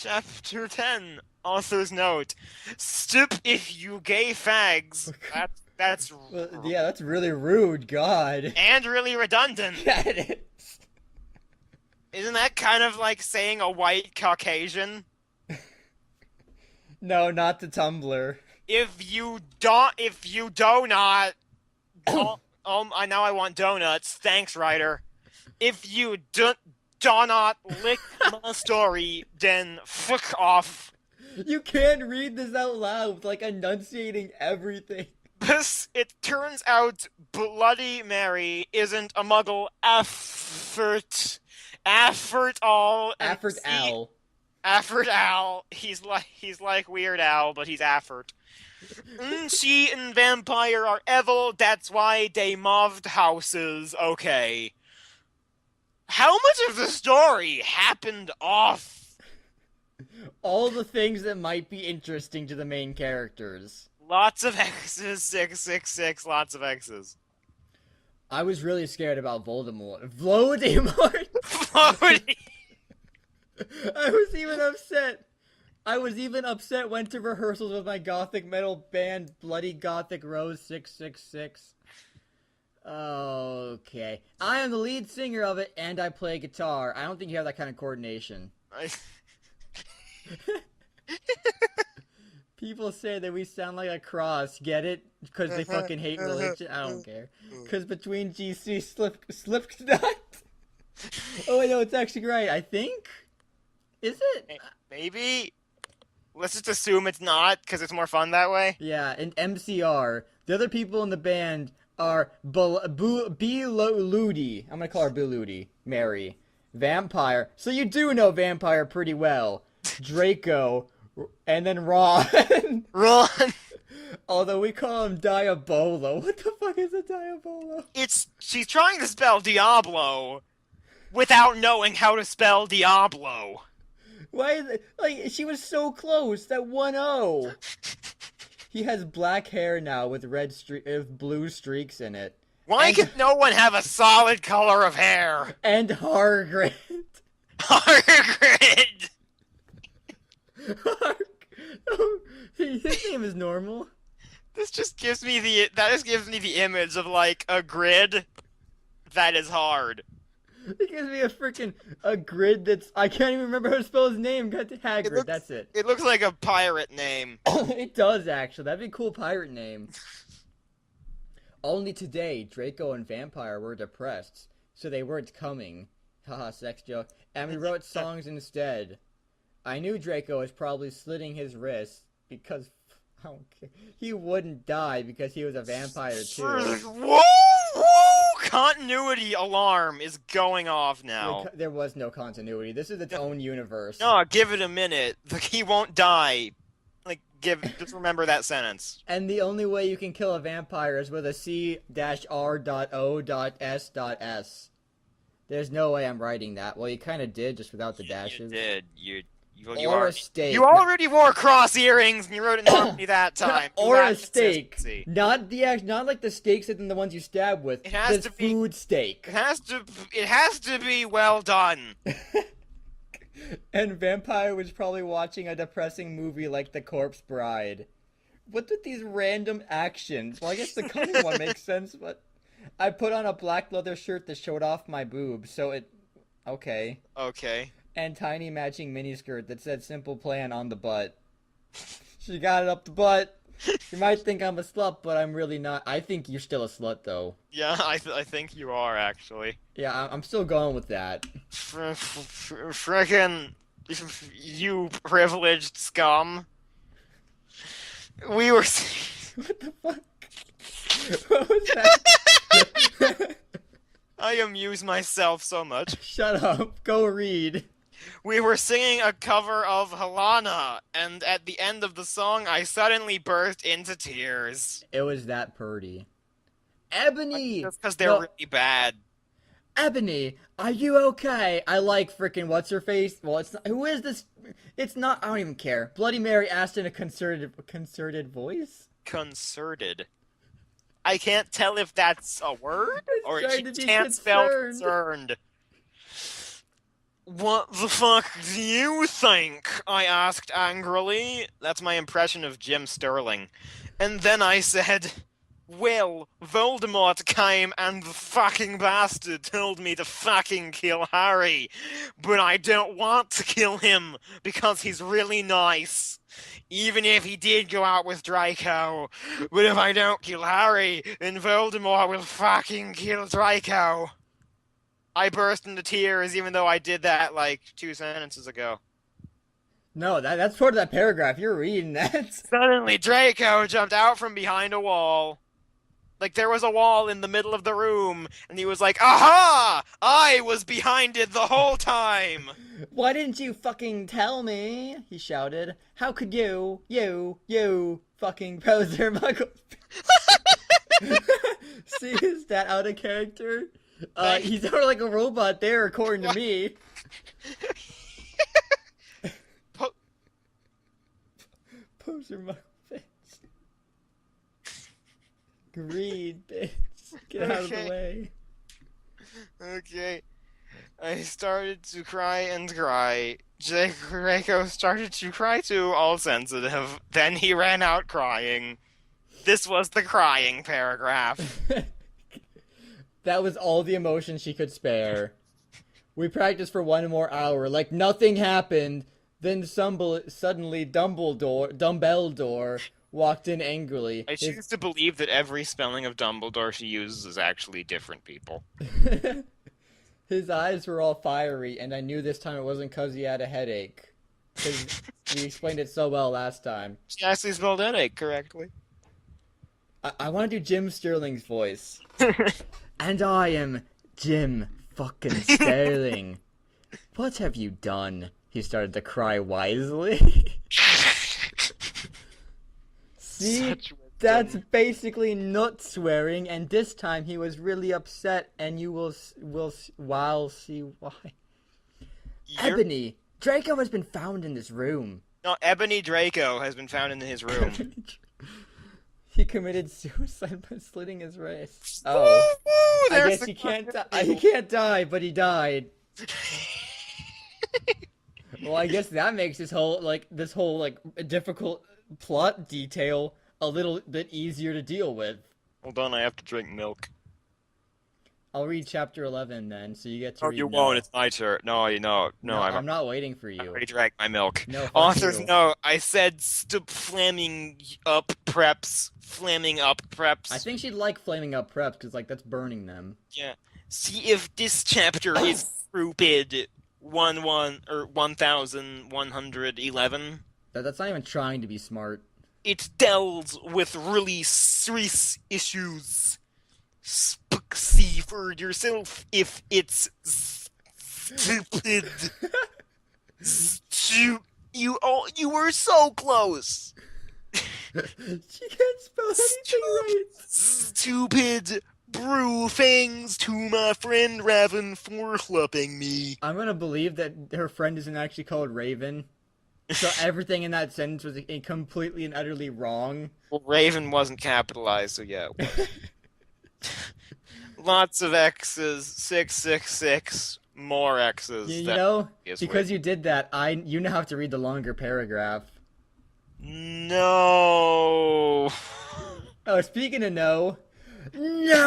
Chapter 10. Author's note. Stip if you gay fags. That's Well, yeah, that's really rude. God. and really redundant. Yeah, it is. Isn't that kind of like saying a white Caucasian? No, not the Tumblr. If you do not, I now I want donuts. Thanks, writer. If you do not lick my story, then fuck off. You can't read this out loud, like enunciating everything. It turns out Bloody Mary isn't a muggle effort all and Afford Owl. Afford Owl. He's like Weird Al, but he's Afford. She and Vampire are evil, that's why they moved houses. Okay. How much of the story happened off? All the things that might be interesting to the main characters. Lots of X's, 666, lots of X's. I was really scared about Voldemort. Voldemort! Floating. I was even upset. Went to rehearsals with my gothic metal band, Bloody Gothic Rose 666. Okay. I am the lead singer of it, and I play guitar. I don't think you have that kind of coordination. People say that we sound like a cross. Get it? Because they fucking hate religion. I don't care. Because between GC Slipknot. Oh wait, no, it's actually right. I think. Is it? Maybe. Let's just assume it's not, because it's more fun that way. Yeah, and MCR. The other people in the band are Ludi. I'm gonna call her Ludi. Mary. Vampire. So you do know Vampire pretty well. Draco. And then Ron. Ron. Although we call him Diabolo. What the fuck is a Diabolo? She's trying to spell Diablo without knowing how to spell Diablo. Why is it, like, she was so close, that 1-0. He has black hair now with blue streaks in it. Why can no one have a solid color of hair? And Hargrid. Hargrid! Oh, his name is normal. That just gives me the image of like a grid that is hard. It gives me a grid that's, I can't even remember how to spell his name. Got to Hagrid, that's it. It looks like a pirate name. It does, actually. That'd be a cool pirate name. Only today, Draco and Vampire were depressed, so they weren't coming. Haha, sex joke. And we wrote songs instead. I knew Draco was probably slitting his wrists because I don't care. He wouldn't die because he was a vampire too. Whoa! Continuity alarm is going off now. There was no continuity. This is its own universe. No, give it a minute. He won't die. Just remember that sentence. And the only way you can kill a vampire is with a C-R.O.S.S. There's no way I'm writing that. Well, you kind of did, just without the dashes. You did. A steak. You already wore cross earrings, and you wrote it normally that time. Or a steak. Not like the steaks and the ones you stab with. It has to be food steak. It has to be well done. And Vampire was probably watching a depressing movie like The Corpse Bride. What with these random actions? Well, I guess the cunning one makes sense, but I put on a black leather shirt that showed off my boobs, so it... Okay. Okay. And tiny matching miniskirt that said simple plan on the butt. She got it up the butt. You might think I'm a slut, but I'm really not. I think you're still a slut, though. Yeah, I think you are, actually. Yeah, I'm still going with that. Frickin' you privileged scum. We were... What the fuck? What was that? I amuse myself so much. Shut up. Go read. We were singing a cover of Helena, and at the end of the song, I suddenly burst into tears. It was that purdy. Ebony! Just because they're really bad. Ebony, are you okay? I like frickin' what's-her-face. Well, it's not, who is this? It's not, I don't even care. Bloody Mary asked in a concerted voice? Concerted. I can't tell if that's a word, or she can't spell concerned. What the fuck do you think? I asked angrily. That's my impression of Jim Sterling. And then I said, well, Voldemort came and the fucking bastard told me to fucking kill Harry. But I don't want to kill him because he's really nice. Even if he did go out with Draco. But if I don't kill Harry, then Voldemort will fucking kill Draco. I burst into tears even though I did that like 2 sentences ago. No, that's part of that paragraph. You're reading that. Suddenly, Draco jumped out from behind a wall. Like there was a wall in the middle of the room, and he was like, "Aha! I was behind it the whole time!" Why didn't you fucking tell me? He shouted. How could you, fucking poser muggle. See, is that out of character? He's sort of like a robot there, according to me. Poser muggle bitch. Greed bitch. Get out of the way. Okay. I started to cry and cry. Draco started to cry too, all sensitive. Then he ran out crying. This was the crying paragraph. That was all the emotion she could spare. We practiced for 1 more hour, like nothing happened. Then suddenly Dumbledore walked in angrily. I choose to believe that every spelling of Dumbledore she uses is actually different people. His eyes were all fiery, and I knew this time it wasn't because he had a headache. Because we explained it so well last time. She actually spelled headache correctly. I want to do Jim Sterling's voice. And I am Jim fucking Sterling. What have you done? He started to cry wisely. See, that's basically nut swearing, and this time he was really upset, and you will see why. Ebony, Draco has been found in this room. No, Ebony Draco has been found in his room. He committed suicide by slitting his wrist. Oh, I guess he can't die. He can't die, but he died. Well, I guess that makes this whole difficult plot detail a little bit easier to deal with. Hold on, I have to drink milk. I'll read chapter 11 then, so you get to read. Oh, you now. won't. It's my turn. No, I'm not waiting for you. I already drank my milk. No, fuck Author's you. note. I said stop flaming up preps. Flaming up preps. I think she'd like flaming up preps, because, that's burning them. Yeah. See if this chapter is stupid. 1111. That's not even trying to be smart. It deals with really serious issues. See for yourself if it's stupid. You were so close. She can't spell anything right. Stupid brew things to my friend Raven for helping me. I'm gonna believe that her friend isn't actually called Raven. So everything in that sentence was completely and utterly wrong. Well, Raven wasn't capitalized, so yeah. It was. Lots of X's, 666, more X's. You know, because you did that, you now have to read the longer paragraph. No. Oh, speaking of no. No!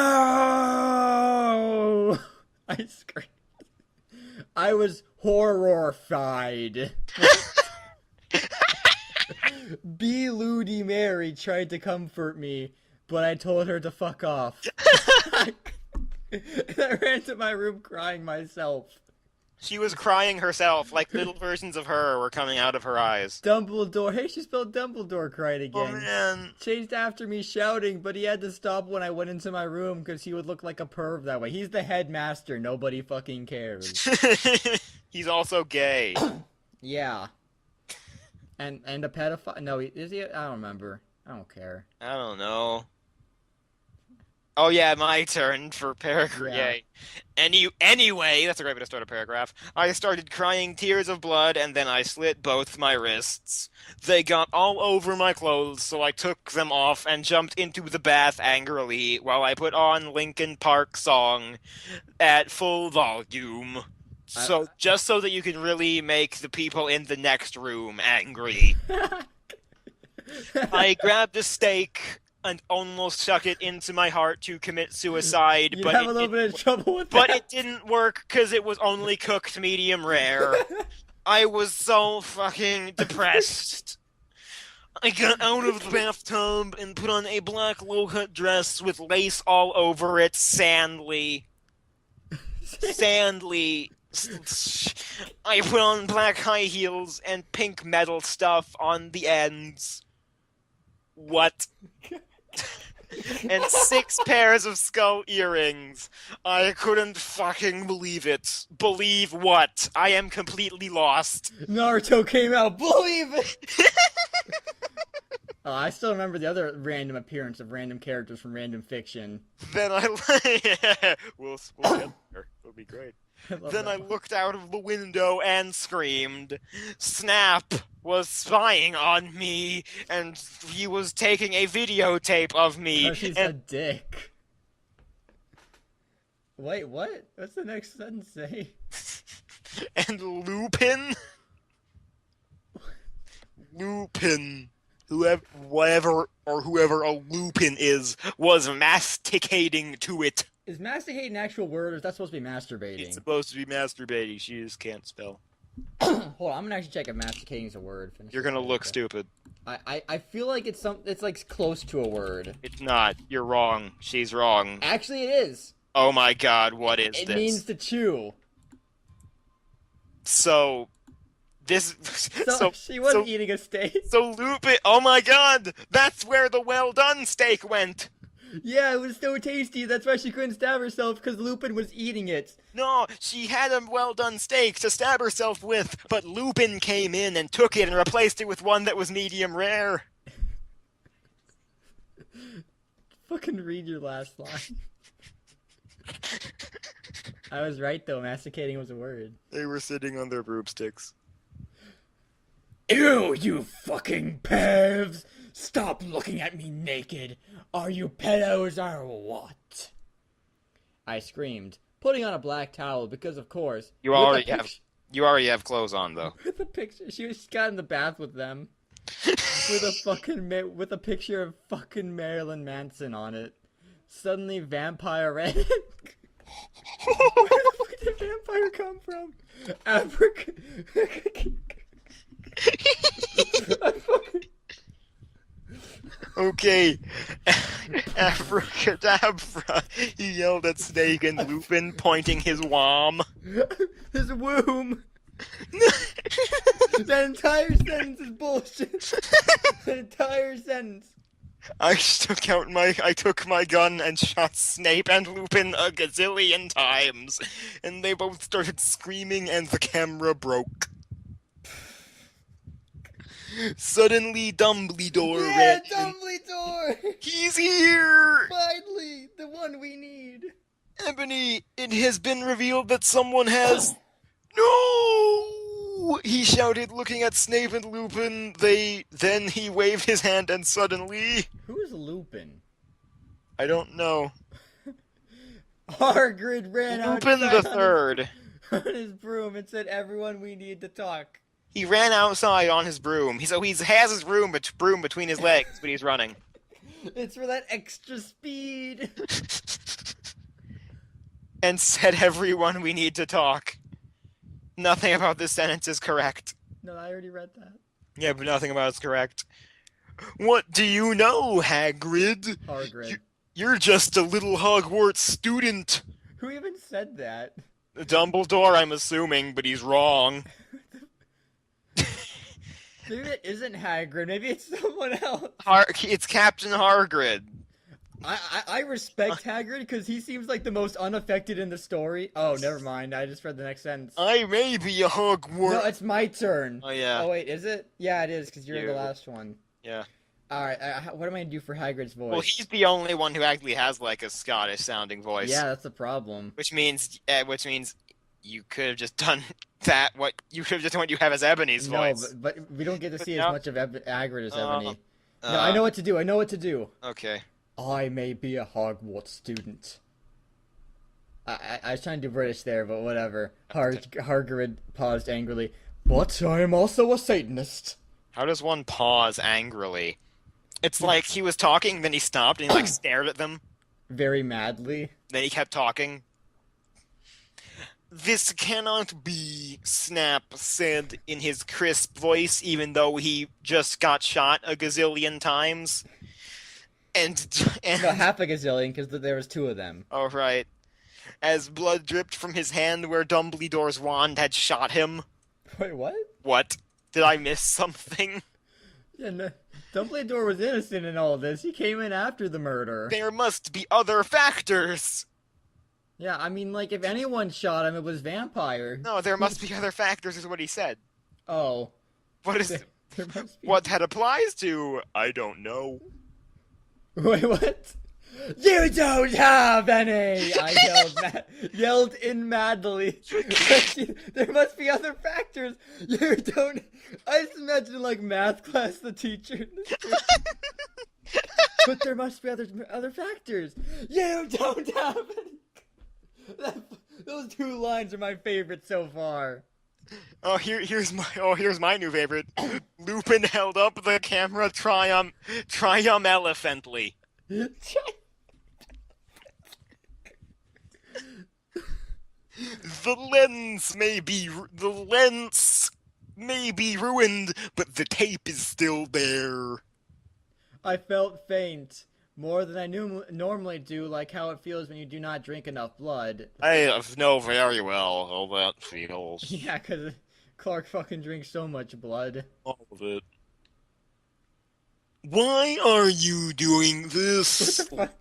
I screamed. I was horrified. B. Ludi Mary tried to comfort me, but I told her to fuck off. I ran to my room crying myself. She was crying herself, like little versions of her were coming out of her eyes. Dumbledore. Hey, she spelled Dumbledore cried again. Oh, man. Chased after me shouting, but he had to stop when I went into my room because he would look like a perv that way. He's the headmaster. Nobody fucking cares. He's also gay. Yeah. And a pedophile. No, is he? I don't remember. I don't care. I don't know. Oh yeah, my turn for paragraph. Yeah. Anyway, that's a great way to start a paragraph. I started crying tears of blood, and then I slit both my wrists. They got all over my clothes, so I took them off and jumped into the bath angrily while I put on Linkin Park song at full volume. So, just so that you can really make the people in the next room angry, I grabbed a steak and almost stuck it into my heart to commit suicide, You'd but have a little bit of trouble with but that. it didn't work because it was only cooked medium rare. I was so fucking depressed. I got out of the bathtub and put on a black low-cut dress with lace all over it, sandly. I put on black high heels and pink metal stuff on the ends. What? And 6 pairs of skull earrings. I couldn't fucking believe it. Believe what? I am completely lost. Naruto came out. Believe it. Oh, I still remember the other random appearance of random characters from random fiction. Then we'll get there. It'll be great. Then I looked out of the window and screamed. Snap was spying on me, and he was taking a videotape of me. Oh, she's a dick. Wait, what? What's the next sentence say? And Lupin, whoever a Lupin is, was masticating to it. Is masticating an actual word, or is that supposed to be masturbating? It's supposed to be masturbating. She just can't spell. Hold on, I'm gonna actually check if masticating is a word. You're gonna look stupid. I feel like it's like close to a word. It's not. You're wrong. She's wrong. Actually, it is. Oh my god, what is this? It means to chew. So She wasn't eating a steak. So Lupin, oh my god, that's where the well done steak went. Yeah, it was so tasty. That's why she couldn't stab herself, because Lupin was eating it. No, she had a well done steak to stab herself with, but Lupin came in and took it and replaced it with one that was medium rare. Fucking read your last line. I was right though, masticating was a word. They were sitting on their broomsticks. Ew, you fucking pervs! Stop looking at me naked! Are you pedos or what? I screamed, putting on a black towel because, of course, You already have clothes on though. with a picture, she got in the bath with them, with a picture of fucking Marilyn Manson on it. Suddenly, vampire ran. Where the fuck did vampire come from? Africa. Okay, Abracadabra, he yelled at Snake and Lupin, pointing his wom. His womb. That entire sentence is bullshit. That entire sentence. I took my gun and shot Snape and Lupin a gazillion times, and they both started screaming and the camera broke. Suddenly, Dumbledore ran in. Dumbledore! He's here! Finally, the one we need. Ebony, it has been revealed that someone has... No! He shouted, looking at Snape and Lupin. Then he waved his hand and suddenly... Who is Lupin? I don't know. Hargrid ran Lupin outside the Third. on his broom and said, "Everyone, we need to talk." He ran outside on his broom. He has his broom between his legs, but he's running. It's for that extra speed. And said, "Everyone, we need to talk." Nothing about this sentence is correct. No, I already read that. Yeah, but nothing about it's correct. What do you know, Hagrid? Hargrid. You're just a little Hogwarts student. Who even said that? Dumbledore, I'm assuming, but he's wrong. Maybe it isn't Hagrid. Maybe it's someone else. It's Captain Hargrid. I respect Hagrid because he seems like the most unaffected in the story. Oh, never mind. I just read the next sentence. I may be a Hogwarts. No, it's my turn. Oh, yeah. Oh, wait, is it? Yeah, it is because you're the last one. Yeah. Alright, what am I going to do for Hagrid's voice? Well, he's the only one who actually has, like, a Scottish-sounding voice. Yeah, that's the problem. Which means you could have just done that. You could have just done what you have as Ebony's voice. No, but we don't get to see as much of Hagrid as Ebony. No, uh, I know what to do. I know what to do. Okay. I may be a Hogwarts student. I was trying to do British there, but whatever. Hargrid paused angrily. But I am also a Satanist. How does one pause angrily? It's like he was talking, then he stopped, and he like stared at them. Very madly. Then he kept talking. This cannot be, Snap said in his crisp voice, even though he just got shot a gazillion times. And No, half a gazillion, because there was 2 of them. Oh, right. As blood dripped from his hand where Dumbledore's wand had shot him. Wait, what? What? Did I miss something? Yeah, no, Dumbledore was innocent in all this. He came in after the murder. There must be other factors! Yeah, I mean, like, if anyone shot him, it was vampire. No, there must be other factors is what he said. Oh. What is... There must be... What that applies to? I don't know. Wait, what? You don't have any! I yelled in madly. There must be other factors. You don't... I just imagine, like, math class, the teacher. But there must be other factors. You don't have any. Those 2 lines are my favorite so far. Oh, here's my new favorite. Lupin held up the camera triumphantly. The lens may be ruined, but the tape is still there. I felt faint. More than I normally do, like how it feels when you do not drink enough blood. I know very well how that feels. Yeah, because Clark fucking drinks so much blood. All of it. Why are you doing this? What the fuck?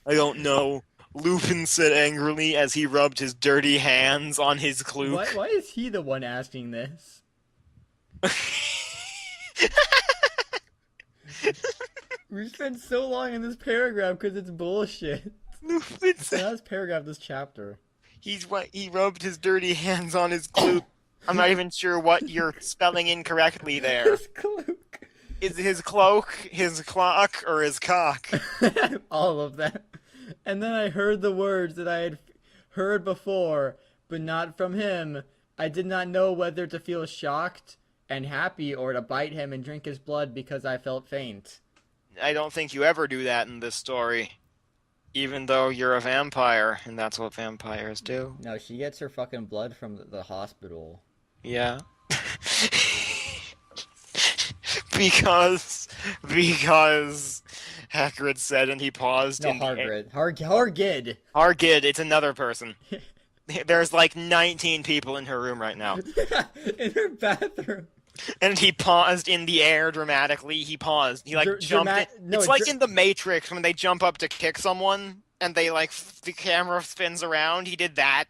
I don't know. Lupin said angrily as he rubbed his dirty hands on his cloak. Why is he the one asking this? We spent so long in this paragraph because it's bullshit. Lupin said... The last paragraph of this chapter. He rubbed his dirty hands on his cloak. I'm not even sure what you're spelling incorrectly there. His cloak. Is it his cloak, his clock, or his cock? All of that. And then I heard the words that I had heard before, but not from him. I did not know whether to feel shocked and happy or to bite him and drink his blood because I felt faint. I don't think you ever do that in this story. Even though you're a vampire, and that's what vampires do. No, she gets her fucking blood from the hospital. Yeah. Because Hagrid said, and he paused. No, Hargrid. Hargid. Hargid, it's another person. There's like 19 people in her room right now. In her bathroom. And he paused in the air dramatically. He paused. He like jumped. It's like in the Matrix when they jump up to kick someone, and they like the camera spins around. He did that.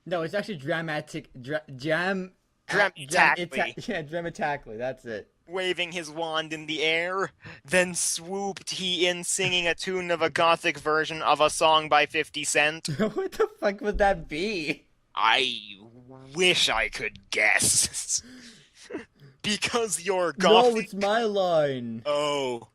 No, it's actually dramatically. Dramatically. That's it. Waving his wand in the air, then swooped he in, singing a tune of a gothic version of a song by 50 Cent. What the fuck would that be? I wish I could guess. Because you're gothic. No, it's my line. Oh.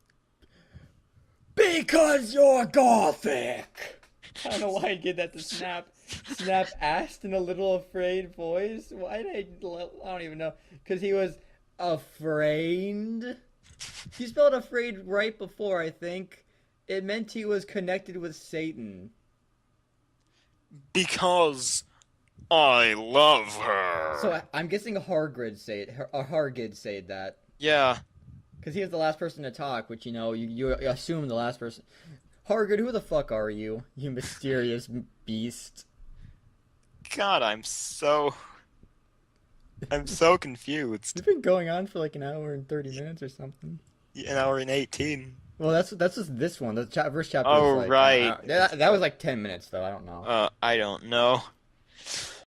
Because you're gothic. I don't know why I did that to Snap. Snap asked in a little afraid voice. Why did I don't even know. Because he was afraid. He spelled afraid right before, I think. It meant he was connected with Satan. Because I love her. So I'm guessing Hargrid said that. Yeah. Because he was the last person to talk, which, you assume the last person. Hargrid, who the fuck are you? You mysterious beast. God, I'm so confused. It's been going on for like an hour and 30 minutes or something. An hour and 18. Well, that's just this one. The first chapter Oh, was like... right. That was like 10 minutes, though. I don't know. I don't know.